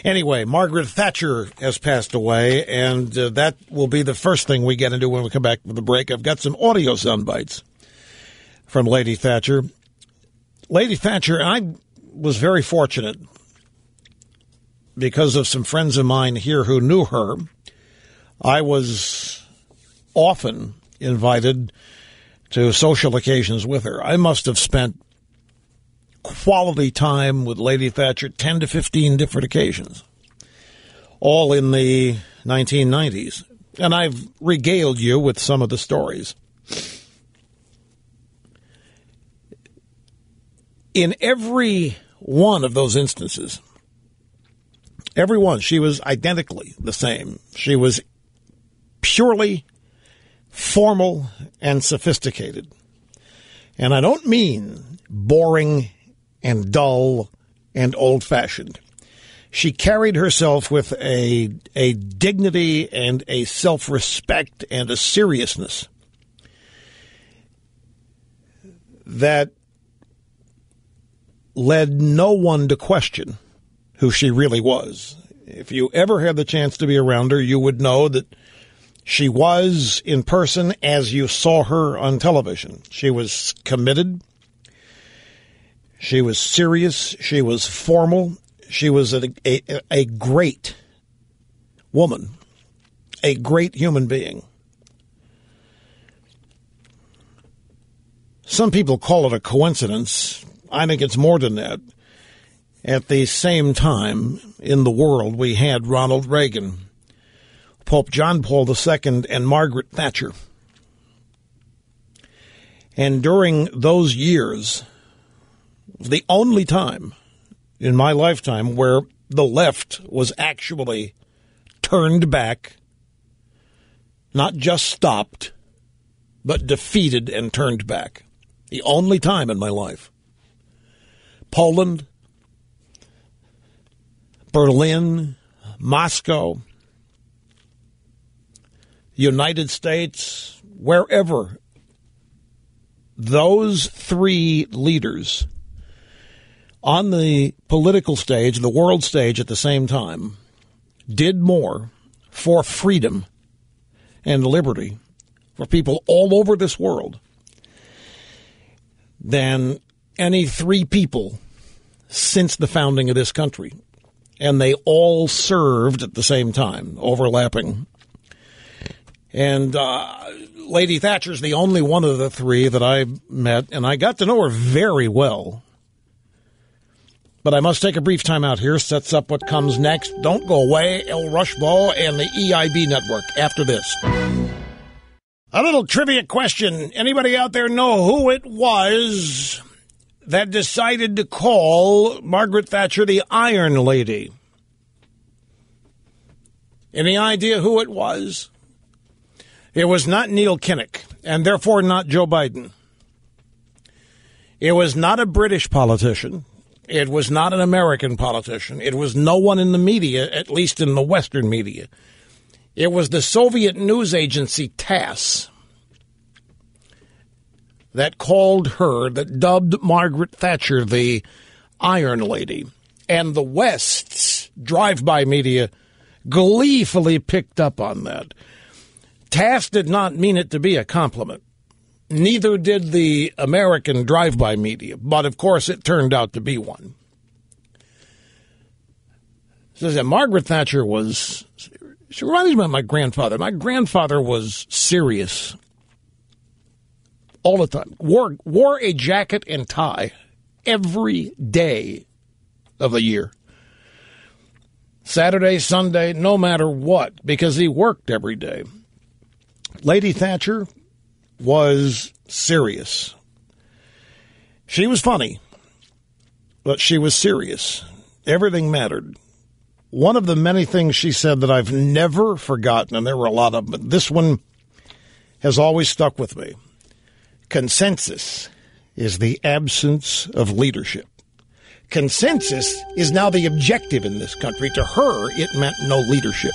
Anyway, Margaret Thatcher has passed away, and that will be the first thing we get into when we come back from the break. I've got some audio sound bites from Lady Thatcher. Lady Thatcher, I was very fortunate because of some friends of mine here who knew her. I was often invited to social occasions with her. I must have spent quality time with Lady Thatcher 10 to 15 different occasions, all in the 1990s. And I've regaled you with some of the stories. In every one of those instances, every one, she was identically the same. She was purely formal and sophisticated. And I don't mean boring and dull and old-fashioned. She carried herself with a dignity and a self-respect and a seriousness that led no one to question who she really was. If you ever had the chance to be around her, you would know that she was in person as you saw her on television. She was committed. She was serious. She was formal. She was a great woman, a great human being. Some people call it a coincidence. I think it's more than that. At the same time in the world, we had Ronald Reagan, Pope John Paul II, and Margaret Thatcher. And during those years, the only time in my lifetime where the left was actually turned back, not just stopped, but defeated and turned back. The only time in my life. Poland, Berlin, Moscow, United States, wherever, those three leaders on the political stage, the world stage at the same time, did more for freedom and liberty for people all over this world than any three people since the founding of this country. And they all served at the same time, overlapping. And Lady Thatcher's the only one of the three that I met, and I got to know her very well. But I must take a brief time out here. Sets up what comes next. Don't go away. El Rushbo and the EIB Network after this. A little trivia question. Anybody out there know who it was that decided to call Margaret Thatcher the Iron Lady? Any idea who it was? It was not Neil Kinnock, and therefore not Joe Biden. It was not a British politician. It was not an American politician. It was no one in the media, at least in the Western media. It was the Soviet news agency TASS that called her, that dubbed Margaret Thatcher the Iron Lady. And the West's drive-by media gleefully picked up on that. TASS did not mean it to be a compliment. Neither did the American drive-by media, but of course it turned out to be one. So Margaret Thatcher she reminds me of my grandfather. My grandfather was serious all the time. Wore a jacket and tie every day of the year. Saturday, Sunday, no matter what, because he worked every day. Lady Thatcher was serious. She was funny, but she was serious. Everything mattered. One of the many things she said that I've never forgotten, and there were a lot of them, but this one has always stuck with me. Consensus is the absence of leadership. Consensus is now the objective in this country. To her, it meant no leadership.